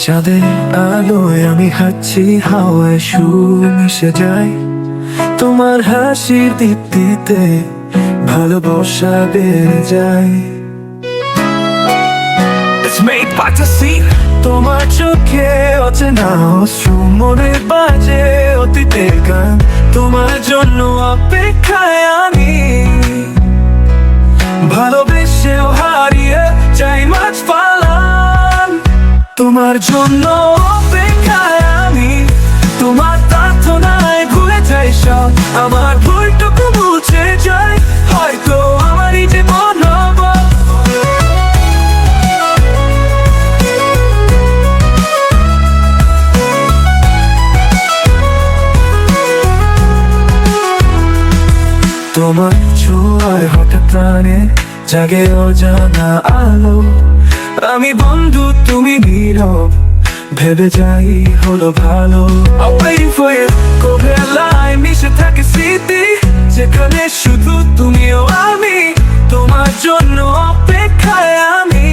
চাঁদের আলোয় আমি হাঁটছি, হাওয়ায় সুর মিশে যায়। তোমার হাসির দীপ্তিতে ভালোবাসা বেড়ে যায়। It's made by the sea. তোমার চোখে অচেনা অশ্রু, মনে বাজে অতীতের গান। তোমার জন্য অপেক্ষায় আমি, ভালোবেসেও হারিয়ে যাই মাঝ পালান। তোমার জন্য অপেক্ষায় আমি, তোমার প্রার্থনায় ভুলে যাই সব। আমার ভুলটুকু মুছে যায়, হয়তো আমারই যে মনোবল। তোমার ছোঁয়ায় হঠাৎ প্রাণে জাগে অজানা আলো। আমি বন্ধু, তুমি নীরব, ভেবে যাই হলো ভালো। I'm waiting for you, কোভেলায় মিশে থাকে স্মৃতি, যেখানে শুধু তুমি ও আমি। তোমার জন্য অপেক্ষায় আমি,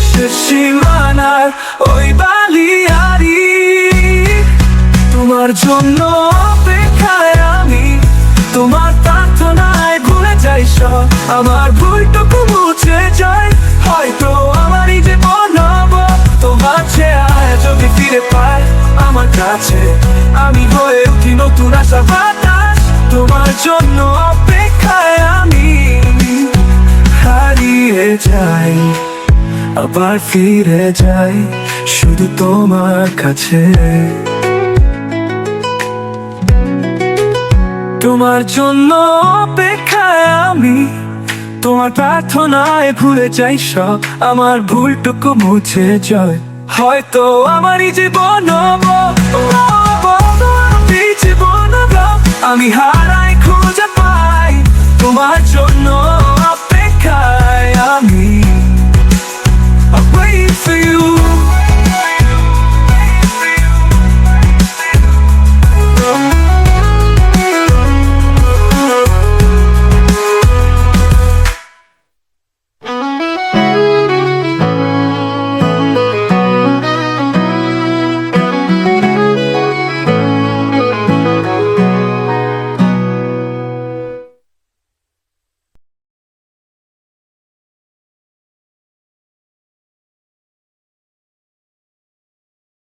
শেষ সীমানার ওই বালিয়ারি। তোমার জন্য অপেক্ষায় আমি, তোমার প্রার্থনায় ভুলে যাই সব। আমার ভুলটুকু মুছে যায়, হয়তো আমারই যে মনোবল। তোমার চেহারা যদি ফিরে পায় আমার কাছে, আমি হয়ে উঠি নতুন আশা বাতাস। তোমার জন্য অপেক্ষায় আমি হারিয়ে যাই, আবার ফিরে যাই শুধু তোমার কাছে। তোমার জন্য অপেক্ষায় আমি, তোমার প্রার্থনায় ভুলে যাই সব। আমার ভুলটুকু মুছে যায়, হয়তো আমারই জীবন আমি হারাই খুঁজে পাই তোমার জন্য।